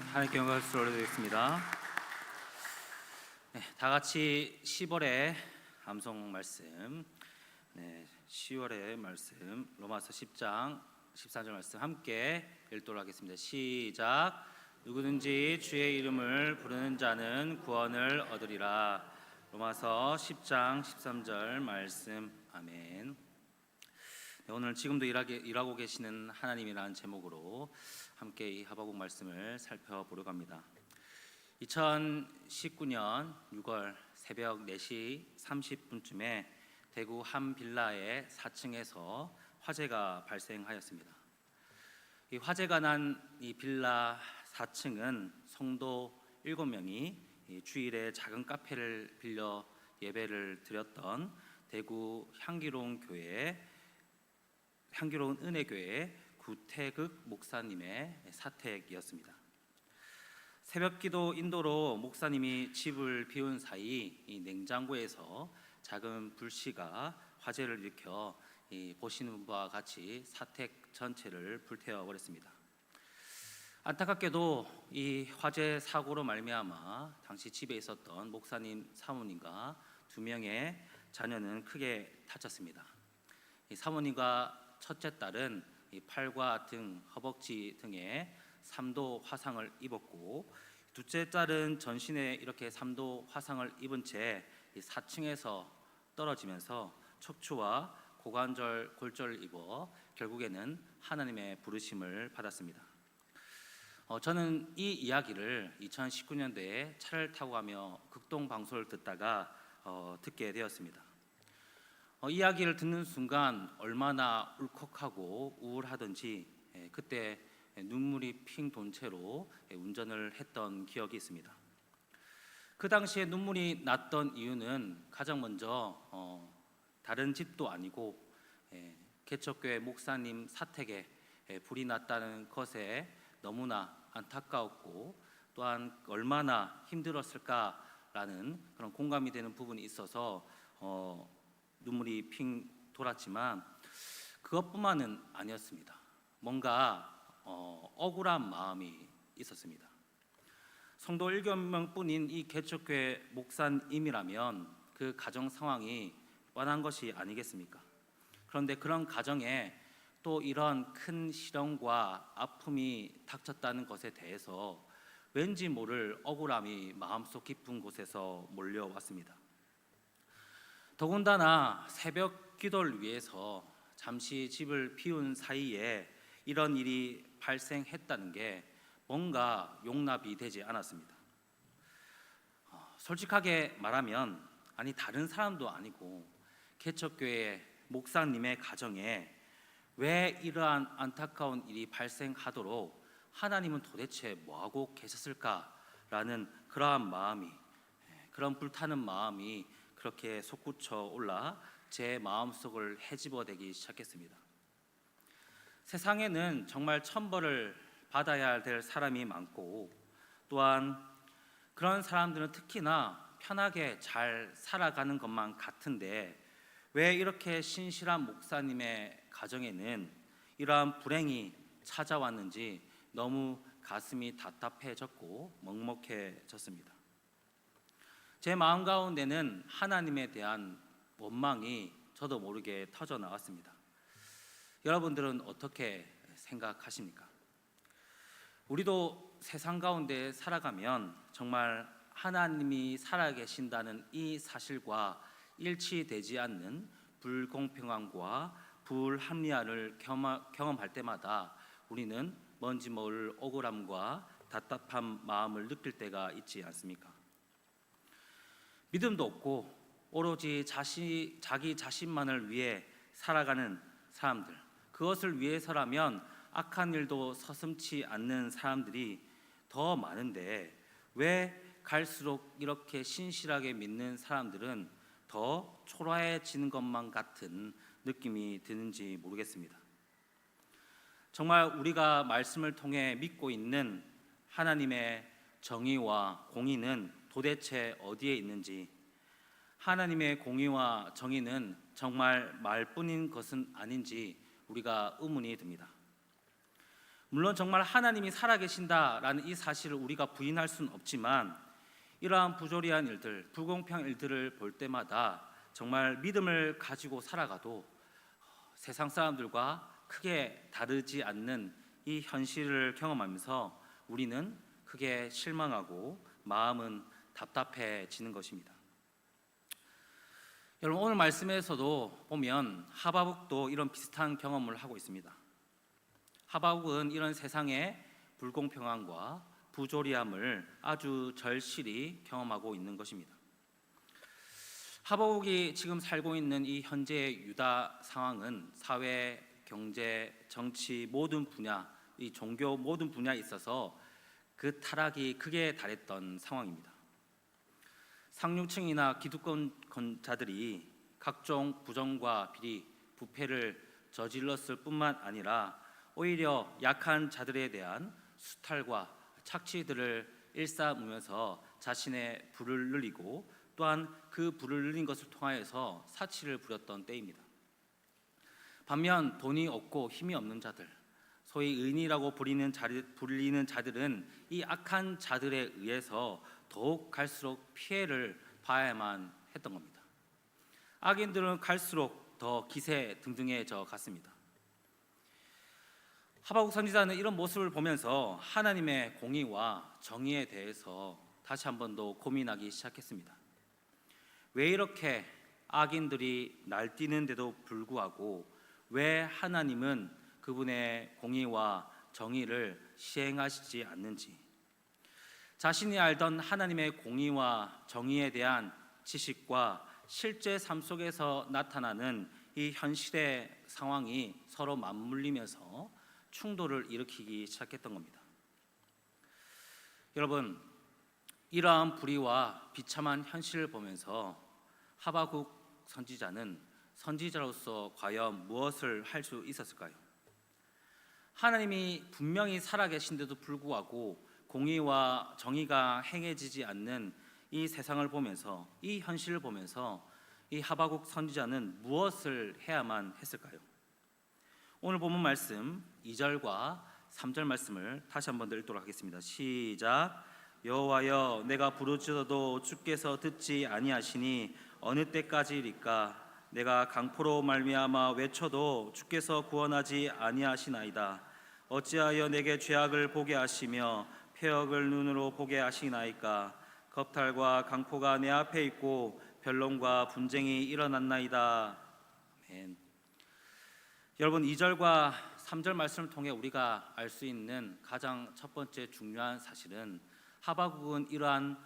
하나님께 영광을 올려드리겠습니다. 다 같이 10월의 암송 말씀, 10월의 말씀, 로마서 10장 14절 말씀 함께 읽도록 하겠습니다. 시작. 누구든지 주의 이름을 부르는 자는 구원을 얻으리라. 로마서 10장 13절 말씀. 아멘. 오늘 지금도 일하고 계시는 하나님이라는 제목으로 함께 이 하박국 말씀을 살펴보려고 합니다. 2019년 6월 새벽 4시 30분쯤에 대구 한 빌라의 4층에서 화재가 발생하였습니다. 이 화재가 난 이 빌라 4층은 성도 7명이 주일에 작은 카페를 빌려 예배를 드렸던 대구 향기로운 은혜교회 구태극 목사님의 사택이었습니다. 새벽기도 인도로 목사님이 집을 비운 사이 이 냉장고에서 작은 불씨가 화재를 일으켜 보시는 바와 같이 사택 전체를 불태워 버렸습니다. 안타깝게도 이 화재 사고로 말미암아 당시 집에 있었던 목사님 사모님과 2명의 자녀는 크게 다쳤습니다. 이 사모님과 첫째 딸은 이 팔과 등, 허벅지 등에 3도 화상을 입었고, 둘째 딸은 전신에 이렇게 3도 화상을 입은 채 4층에서 떨어지면서 척추와 고관절 골절을 입어 결국에는 하나님의 부르심을 받았습니다. 저는 이 이야기를 2019년도에 차를 타고 가며 극동 방송을 듣다가 듣게 되었습니다. 이야기를 듣는 순간 얼마나 울컥하고 우울하던지 그때 눈물이 핑 돈 채로 운전을 했던 기억이 있습니다. 그 당시에 눈물이 났던 이유는 가장 먼저 다른 집도 아니고 개척교회 목사님 사택에 불이 났다는 것에 너무나 안타까웠고, 또한 얼마나 힘들었을까라는 그런 공감이 되는 부분이 있어서 눈물이 핑 돌았지만, 그것뿐만은 아니었습니다. 뭔가 억울한 마음이 있었습니다. 성도 7명뿐인 이 개척교회 목사님이라면 그 가정 상황이 뻔한 것이 아니겠습니까? 그런데 그런 가정에 또 이런 큰 시련과 아픔이 닥쳤다는 것에 대해서 왠지 모를 억울함이 마음속 깊은 곳에서 몰려왔습니다. 더군다나 새벽 기도를 위해서 잠시 집을 비운 사이에 이런 일이 발생했다는 게 뭔가 용납이 되지 않았습니다. 솔직하게 말하면 다른 사람도 아니고 개척교회 목사님의 가정에 왜 이러한 안타까운 일이 발생하도록 하나님은 도대체 뭐하고 계셨을까라는 그런 불타는 마음이 그렇게 솟구쳐 올라 제 마음속을 헤집어대기 시작했습니다. 세상에는 정말 천벌을 받아야 될 사람이 많고, 또한 그런 사람들은 특히나 편하게 잘 살아가는 것만 같은데 왜 이렇게 신실한 목사님의 가정에는 이러한 불행이 찾아왔는지 너무 가슴이 답답해졌고 먹먹해졌습니다. 제 마음 가운데는 하나님에 대한 원망이 저도 모르게 터져 나왔습니다. 여러분들은 어떻게 생각하십니까? 우리도 세상 가운데 살아가면 정말 하나님이 살아계신다는 이 사실과 일치되지 않는 불공평함과 불합리화를 경험할 때마다 우리는 뭔지 모를 억울함과 답답한 마음을 느낄 때가 있지 않습니까? 믿음도 없고 오로지 자기 자신만을 위해 살아가는 사람들, 그것을 위해서라면 악한 일도 서슴지 않는 사람들이 더 많은데 왜 갈수록 이렇게 신실하게 믿는 사람들은 더 초라해지는 것만 같은 느낌이 드는지 모르겠습니다. 정말 우리가 말씀을 통해 믿고 있는 하나님의 정의와 공의는 도대체 어디에 있는지, 하나님의 공의와 정의는 정말 말뿐인 것은 아닌지 우리가 의문이 듭니다. 물론 정말 하나님이 살아계신다라는 이 사실을 우리가 부인할 수는 없지만 이러한 부조리한 일들, 불공평한 일들을 볼 때마다 정말 믿음을 가지고 살아가도 세상 사람들과 크게 다르지 않는 이 현실을 경험하면서 우리는 크게 실망하고 마음은 답답해지는 것입니다. 여러분, 오늘 말씀에서도 보면 하바국도 이런 비슷한 경험을 하고 있습니다. 하바국은 이런 세상의 불공평함과 부조리함을 아주 절실히 경험하고 있는 것입니다. 하바국이 지금 살고 있는 이 현재의 유다 상황은 사회, 경제, 정치 모든 분야, 이 종교 모든 분야에 있어서 그 타락이 극에 달했던 상황입니다. 상류층이나 기득권자들이 각종 부정과 비리, 부패를 저질렀을 뿐만 아니라 오히려 약한 자들에 대한 수탈과 착취들을 일삼으면서 자신의 부를 늘리고 또한 그 부를 늘린 것을 통하여서 사치를 부렸던 때입니다. 반면 돈이 없고 힘이 없는 자들, 소위 의인이라고 불리는 자들은 이 악한 자들에 의해서 더욱 갈수록 피해를 봐야만 했던 겁니다. 악인들은 갈수록 더 기세 등등해져 갔습니다. 하바국 선지자는 이런 모습을 보면서 하나님의 공의와 정의에 대해서 다시 한 번 더 고민하기 시작했습니다. 왜 이렇게 악인들이 날뛰는데도 불구하고 왜 하나님은 그분의 공의와 정의를 시행하시지 않는지, 자신이 알던 하나님의 공의와 정의에 대한 지식과 실제 삶 속에서 나타나는 이 현실의 상황이 서로 맞물리면서 충돌을 일으키기 시작했던 겁니다. 여러분, 이러한 불의와 비참한 현실을 보면서 하바국 선지자는 선지자로서 과연 무엇을 할 수 있었을까요? 하나님이 분명히 살아계신데도 불구하고 공의와 정의가 행해지지 않는 이 세상을 보면서, 이 현실을 보면서 이 하바국 선지자는 무엇을 해야만 했을까요? 오늘 본문 말씀 2절과 3절 말씀을 다시 한번 더 읽도록 하겠습니다. 시작. 여호와여, 내가 부르짖어도 주께서 듣지 아니하시니 어느 때까지리까? 내가 강포로 말미암아 외쳐도 주께서 구원하지 아니하시나이다. 어찌하여 내게 죄악을 보게 하시며 폐역을 눈으로 보게 하시나이까? 겁탈과 강포가 내 앞에 있고 변론과 분쟁이 일어났나이다. 아멘. 여러분, 2절과 3절 말씀을 통해 우리가 알 수 있는 가장 첫 번째 중요한 사실은 하바국은 이러한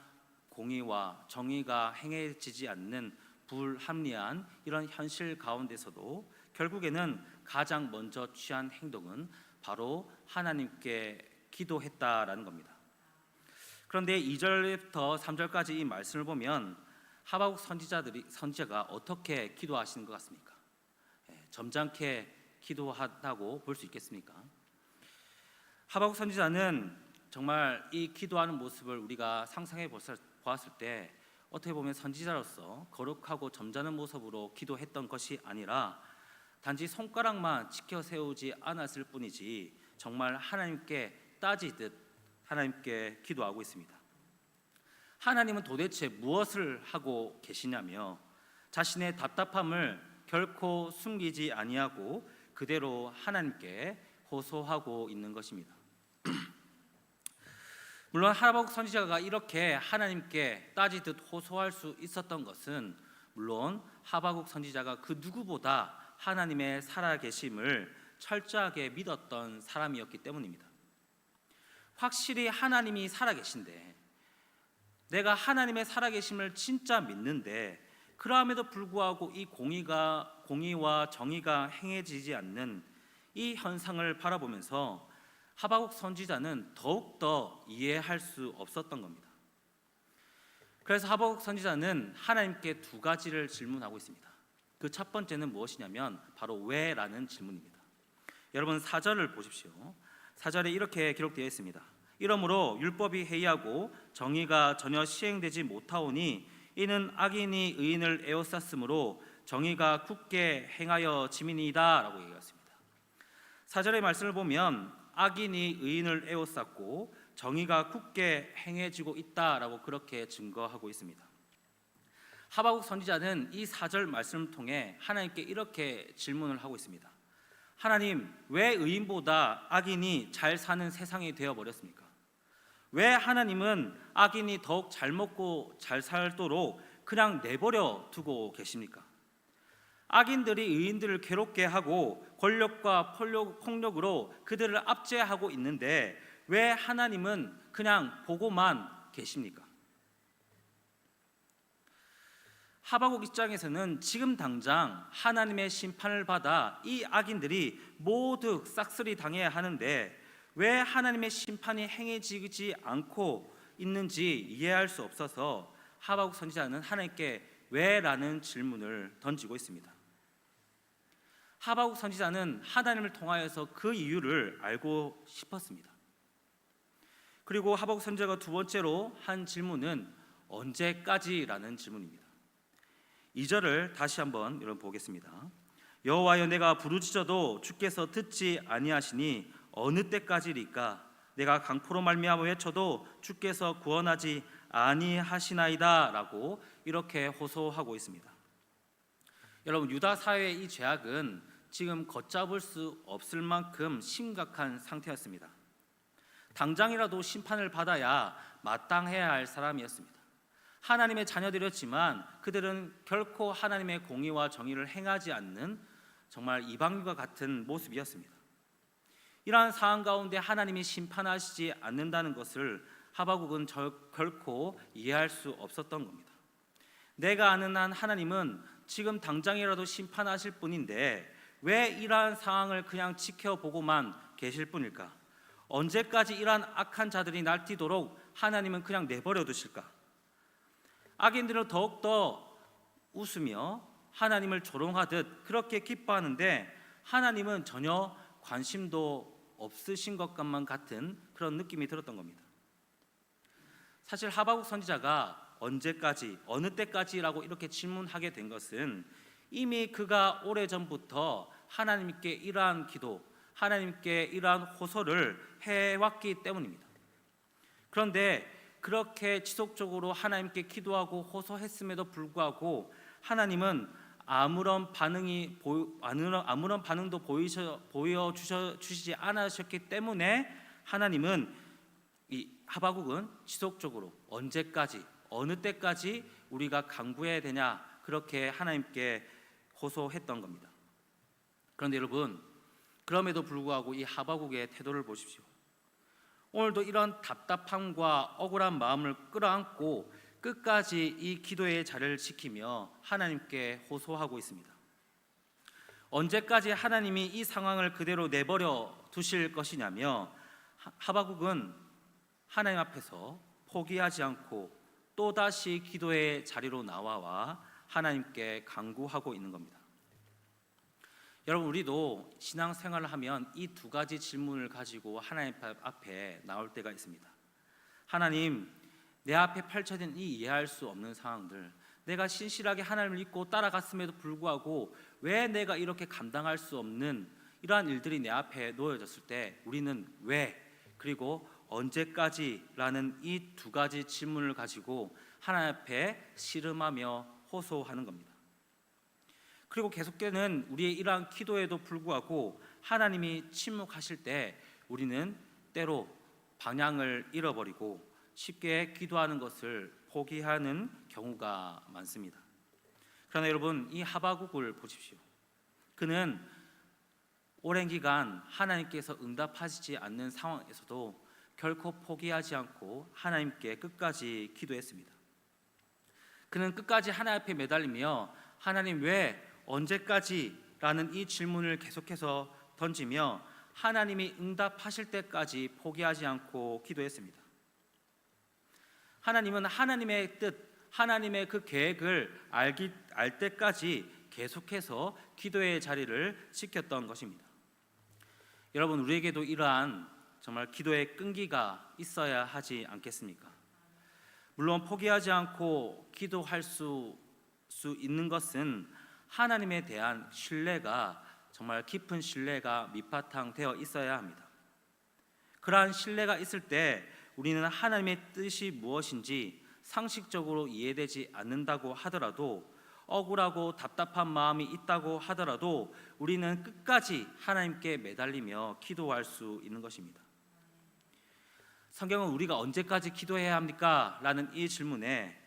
공의와 정의가 행해지지 않는 불합리한 이런 현실 가운데서도 결국에는 가장 먼저 취한 행동은 바로 하나님께 기도했다라는 겁니다. 그런데 2절부터 3절까지 이 말씀을 보면 하바국 선지자가 어떻게 기도하시는 것 같습니까? 점잖게 기도한다고 볼 수 있겠습니까? 하바국 선지자는 정말 이 기도하는 모습을 우리가 상상해 보았을 때 어떻게 보면 선지자로서 거룩하고 점잖은 모습으로 기도했던 것이 아니라 단지 손가락만 지켜 세우지 않았을 뿐이지 정말 하나님께 따지듯 하나님께 기도하고 있습니다. 하나님은 도대체 무엇을 하고 계시냐며 자신의 답답함을 결코 숨기지 아니하고 그대로 하나님께 호소하고 있는 것입니다. 물론 하바국 선지자가 이렇게 하나님께 따지듯 호소할 수 있었던 것은 물론 하바국 선지자가 그 누구보다 하나님의 살아계심을 철저하게 믿었던 사람이었기 때문입니다. 확실히 하나님이 살아계신데, 내가 하나님의 살아계심을 진짜 믿는데 그럼에도 불구하고 이 공의와 정의가 행해지지 않는 이 현상을 바라보면서 하바국 선지자는 더욱더 이해할 수 없었던 겁니다. 그래서 하바국 선지자는 하나님께 두 가지를 질문하고 있습니다. 그 첫 번째는 무엇이냐면 바로 왜라는 질문입니다. 여러분 4절을 보십시오. 4절에 이렇게 기록되어 있습니다. 이러므로 율법이 해이하고 정의가 전혀 시행되지 못하오니 이는 악인이 의인을 에워쌌으므로 정의가 굳게 행하여 짐이니이다 라고 얘기했습니다. 4절의 말씀을 보면 악인이 의인을 에워쌌고 정의가 굳게 행해지고 있다라고 그렇게 증거하고 있습니다. 하박국 선지자는 이 4절 말씀을 통해 하나님께 이렇게 질문을 하고 있습니다. 하나님, 왜 의인보다 악인이 잘 사는 세상이 되어버렸습니까? 왜 하나님은 악인이 더욱 잘 먹고 잘 살도록 그냥 내버려 두고 계십니까? 악인들이 의인들을 괴롭게 하고 권력과 폭력으로 그들을 압제하고 있는데 왜 하나님은 그냥 보고만 계십니까? 하박국 입장에서는 지금 당장 하나님의 심판을 받아 이 악인들이 모두 싹쓸이 당해야 하는데 왜 하나님의 심판이 행해지지 않고 있는지 이해할 수 없어서 하박국 선지자는 하나님께 왜? 라는 질문을 던지고 있습니다. 하박국 선지자는 하나님을 통하여서 그 이유를 알고 싶었습니다. 그리고 하박국 선지자가 두 번째로 한 질문은 언제까지라는 질문입니다. 2절을 다시 한번 여러분 보겠습니다. 여호와여, 내가 부르짖어도 주께서 듣지 아니하시니 어느 때까지리까? 내가 강포로 말미암아 외쳐도 주께서 구원하지 아니하시나이다 라고 이렇게 호소하고 있습니다. 여러분, 유다 사회의 이 죄악은 지금 걷잡을 수 없을 만큼 심각한 상태였습니다. 당장이라도 심판을 받아야 마땅해야 할 사람이었습니다. 하나님의 자녀들이었지만 그들은 결코 하나님의 공의와 정의를 행하지 않는 정말 이방인과 같은 모습이었습니다. 이러한 상황 가운데 하나님이 심판하시지 않는다는 것을 하박국은 결코 이해할 수 없었던 겁니다. 내가 아는 한 하나님은 지금 당장이라도 심판하실 분인데 왜 이러한 상황을 그냥 지켜보고만 계실 분일까? 언제까지 이러한 악한 자들이 날뛰도록 하나님은 그냥 내버려 두실까? 악인들은 더욱더 웃으며 하나님을 조롱하듯 그렇게 기뻐하는데 하나님은 전혀 관심도 없으신 것만 같은 그런 느낌이 들었던 겁니다. 사실 하박국 선지자가 언제까지, 어느 때까지라고 이렇게 질문하게 된 것은 이미 그가 오래전부터 하나님께 이러한 기도, 하나님께 이러한 호소를 해왔기 때문입니다. 그런데 그렇게 지속적으로 하나님께 기도하고 호소했음에도 불구하고 하나님은 아무런 반응도 보여주시지 않으셨기 때문에 하나님은 이 하박국은 지속적으로 언제까지, 어느 때까지 우리가 간구해야 되냐 그렇게 하나님께 호소했던 겁니다. 그런데 여러분, 그럼에도 불구하고 이 하박국의 태도를 보십시오. 오늘도 이런 답답함과 억울한 마음을 끌어안고 끝까지 이 기도의 자리를 지키며 하나님께 호소하고 있습니다. 언제까지 하나님이 이 상황을 그대로 내버려 두실 것이냐며 하박국은 하나님 앞에서 포기하지 않고 또다시 기도의 자리로 나와 하나님께 간구하고 있는 겁니다. 여러분, 우리도 신앙생활을 하면 이 두 가지 질문을 가지고 하나님 앞에 나올 때가 있습니다. 하나님, 내 앞에 펼쳐진 이 이해할 수 없는 상황들, 내가 신실하게 하나님을 믿고 따라갔음에도 불구하고 왜 내가 이렇게 감당할 수 없는 이러한 일들이 내 앞에 놓여졌을 때 우리는 왜, 그리고 언제까지라는 이 두 가지 질문을 가지고 하나님 앞에 씨름하며 호소하는 겁니다. 그리고 계속되는 우리의 이러한 기도에도 불구하고 하나님이 침묵하실 때 우리는 때로 방향을 잃어버리고 쉽게 기도하는 것을 포기하는 경우가 많습니다. 그러나 여러분, 이 하박국을 보십시오. 그는 오랜 기간 하나님께서 응답하시지 않는 상황에서도 결코 포기하지 않고 하나님께 끝까지 기도했습니다. 그는 끝까지 하나님 앞에 매달리며 하나님 왜, 언제까지라는 이 질문을 계속해서 던지며 하나님이 응답하실 때까지 포기하지 않고 기도했습니다. 하나님은 하나님의 뜻, 하나님의 그 계획을 알 때까지 계속해서 기도의 자리를 지켰던 것입니다. 여러분, 우리에게도 이러한 정말 기도의 끈기가 있어야 하지 않겠습니까? 물론 포기하지 않고 기도할 수 있는 것은 하나님에 대한 신뢰가, 정말 깊은 신뢰가 밑바탕 되어 있어야 합니다. 그러한 신뢰가 있을 때 우리는 하나님의 뜻이 무엇인지 상식적으로 이해되지 않는다고 하더라도, 억울하고 답답한 마음이 있다고 하더라도 우리는 끝까지 하나님께 매달리며 기도할 수 있는 것입니다. 성경은 우리가 언제까지 기도해야 합니까? 라는 이 질문에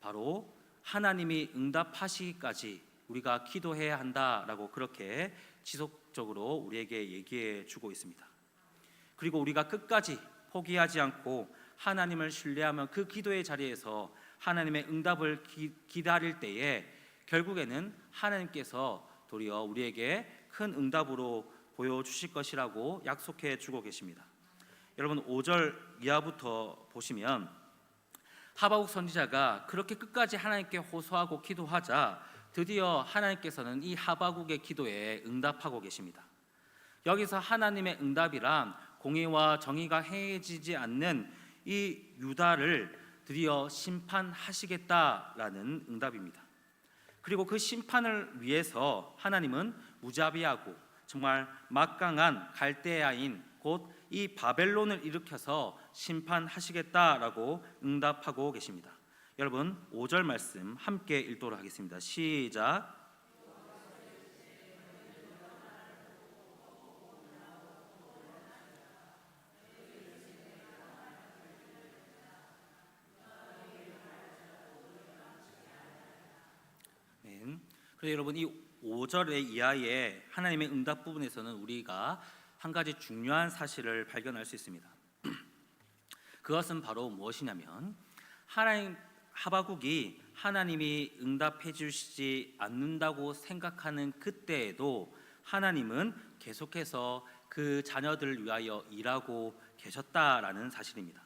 바로 하나님이 응답하시기까지 우리가 기도해야 한다라고 그렇게 지속적으로 우리에게 얘기해 주고 있습니다. 그리고 우리가 끝까지 포기하지 않고 하나님을 신뢰하며 그 기도의 자리에서 하나님의 응답을 기다릴 때에 결국에는 하나님께서 도리어 우리에게 큰 응답으로 보여주실 것이라고 약속해 주고 계십니다. 여러분 5절 이하부터 보시면 하바국 선지자가 그렇게 끝까지 하나님께 호소하고 기도하자 드디어 하나님께서는 이 하바국의 기도에 응답하고 계십니다. 여기서 하나님의 응답이란 공의와 정의가 행해지지 않는 이 유다를 드디어 심판하시겠다라는 응답입니다. 그리고 그 심판을 위해서 하나님은 무자비하고 정말 막강한 갈대아인 곧 이 바벨론을 일으켜서 심판하시겠다라고 응답하고 계십니다. 여러분 5절 말씀 함께 읽도록 하겠습니다. 시작. 그래서 여러분 이 5절의 이하의 하나님의 응답 부분에서는 우리가 한 가지 중요한 사실을 발견할 수 있습니다. 그것은 바로 무엇이냐면 하바국이 하나님이 응답해 주시지 않는다고 생각하는 그때에도 하나님은 계속해서 그 자녀들을 위하여 일하고 계셨다라는 사실입니다.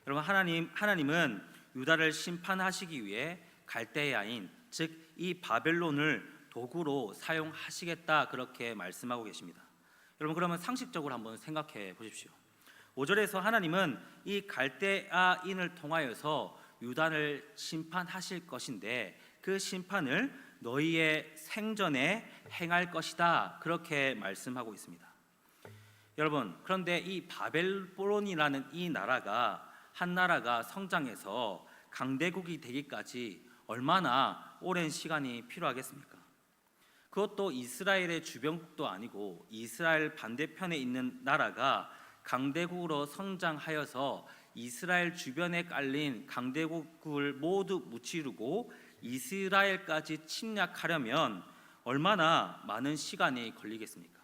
여러분 하나님은 유다를 심판하시기 위해 갈대아인 즉 이 바벨론을 도구로 사용하시겠다 그렇게 말씀하고 계십니다. 여러분 그러면 상식적으로 한번 생각해 보십시오. 5절에서 하나님은 이 갈대아인을 통하여서 유다를 심판하실 것인데 그 심판을 너희의 생전에 행할 것이다 그렇게 말씀하고 있습니다. 여러분 그런데 이 바벨론이라는 이 나라가 한 나라가 성장해서 강대국이 되기까지 얼마나 오랜 시간이 필요하겠습니까? 그것도 이스라엘의 주변국도 아니고 이스라엘 반대편에 있는 나라가 강대국으로 성장하여서 이스라엘 주변에 깔린 강대국을 모두 무찌르고 이스라엘까지 침략하려면 얼마나 많은 시간이 걸리겠습니까?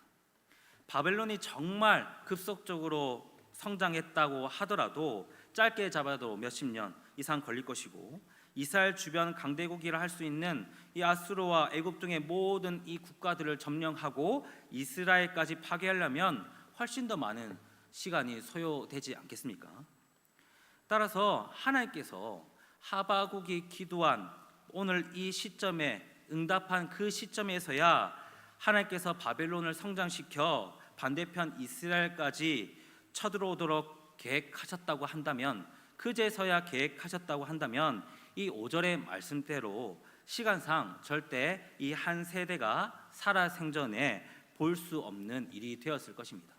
바벨론이 정말 급속적으로 성장했다고 하더라도 짧게 잡아도 몇십 년 이상 걸릴 것이고 이스라엘 주변 강대국이라 할 수 있는 이 아수르와 애굽 등의 모든 이 국가들을 점령하고 이스라엘까지 파괴하려면 훨씬 더 많은 시간이 소요되지 않겠습니까? 따라서 하나님께서 하바국이 기도한 오늘 이 시점에 응답한 그 시점에서야 하나님께서 바벨론을 성장시켜 반대편 이스라엘까지 쳐들어오도록 계획하셨다고 한다면 그제서야 계획하셨다고 한다면 이 5절의 말씀대로 시간상 절대 이 한 세대가 살아생전에 볼 수 없는 일이 되었을 것입니다.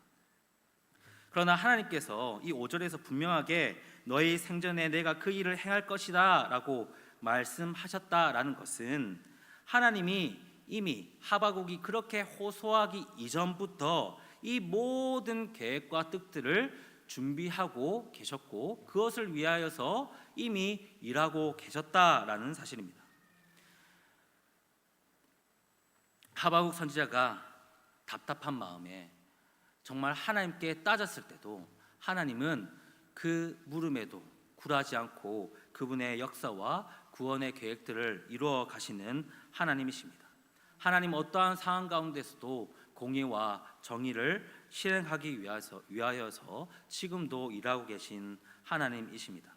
그러나 하나님께서 이 5절에서 분명하게 너희 생전에 내가 그 일을 행할 것이다 라고 말씀하셨다라는 것은 하나님이 이미 하바국이 그렇게 호소하기 이전부터 이 모든 계획과 뜻들을 준비하고 계셨고 그것을 위하여서 이미 일하고 계셨다라는 사실입니다. 하바국 선지자가 답답한 마음에 정말 하나님께 따졌을 때도 하나님은 그 물음에도 굴하지 않고 그분의 역사와 구원의 계획들을 이루어 가시는 하나님이십니다. 하나님 어떠한 상황 가운데서도 공의와 정의를 실행하기 위하여서 지금도 일하고 계신 하나님이십니다.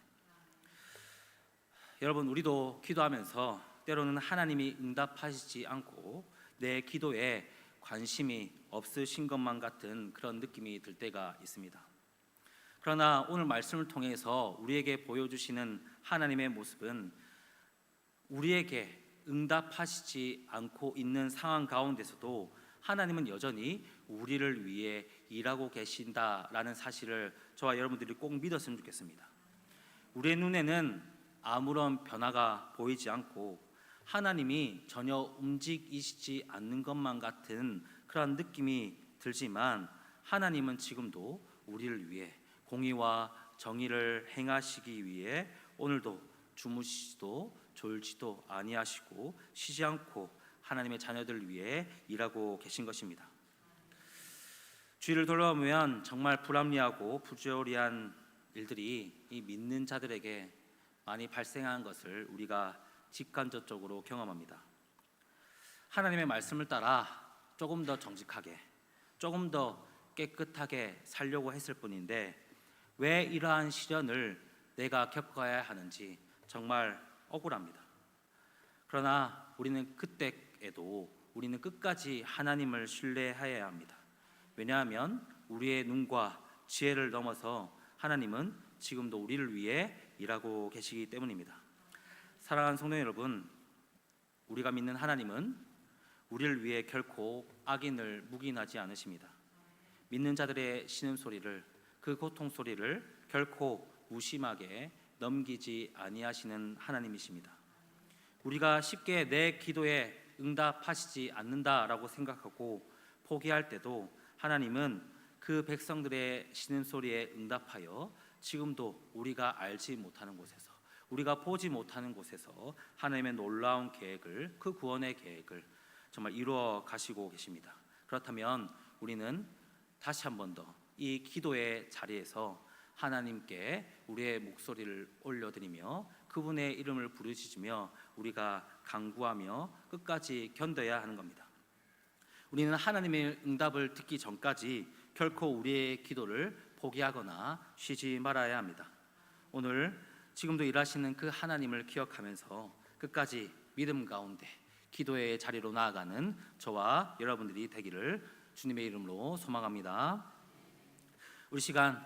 여러분 우리도 기도하면서 때로는 하나님이 응답하시지 않고 내 기도에 관심이 없으신 것만 같은 그런 느낌이 들 때가 있습니다. 그러나 오늘 말씀을 통해서 우리에게 보여주시는 하나님의 모습은 우리에게 응답하시지 않고 있는 상황 가운데서도 하나님은 여전히 우리를 위해 일하고 계신다라는 사실을 저와 여러분들이 꼭 믿었으면 좋겠습니다. 우리의 눈에는 아무런 변화가 보이지 않고 하나님이 전혀 움직이시지 않는 것만 같은 그런 느낌이 들지만, 하나님은 지금도 우리를 위해 공의와 정의를 행하시기 위해 오늘도 주무시지도 졸지도 아니하시고 쉬지 않고 하나님의 자녀들을 위해 일하고 계신 것입니다. 주위를 돌아보면 정말 불합리하고 부조리한 일들이 이 믿는 자들에게 많이 발생하는 것을 우리가 직간접적으로 경험합니다. 하나님의 말씀을 따라 조금 더 정직하게, 조금 더 깨끗하게 살려고 했을 뿐인데 왜 이러한 시련을 내가 겪어야 하는지 정말 억울합니다. 그러나 우리는 그때에도 우리는 끝까지 하나님을 신뢰해야 합니다. 왜냐하면 우리의 눈과 지혜를 넘어서 하나님은 지금도 우리를 위해 일하고 계시기 때문입니다. 사랑하는 성도 여러분, 우리가 믿는 하나님은 우리를 위해 결코 악인을 묵인하지 않으십니다. 믿는 자들의 신음소리를, 그 고통 소리를 결코 무심하게 넘기지 아니하시는 하나님이십니다. 우리가 쉽게 내 기도에 응답하시지 않는다라고 생각하고 포기할 때도 하나님은 그 백성들의 신음소리에 응답하여 지금도 우리가 알지 못하는 곳에서, 우리가 보지 못하는 곳에서 하나님의 놀라운 계획을, 그 구원의 계획을 정말 이루어 가시고 계십니다. 그렇다면 우리는 다시 한 번 더 이 기도의 자리에서 하나님께 우리의 목소리를 올려드리며 그분의 이름을 부르짖으며 우리가 간구하며 끝까지 견뎌야 하는 겁니다. 우리는 하나님의 응답을 듣기 전까지 결코 우리의 기도를 포기하거나 쉬지 말아야 합니다. 오늘 지금도 일하시는 그 하나님을 기억하면서 끝까지 믿음 가운데 기도의 자리로 나아가는 저와 여러분들이 되기를 주님의 이름으로 소망합니다. 우리 시간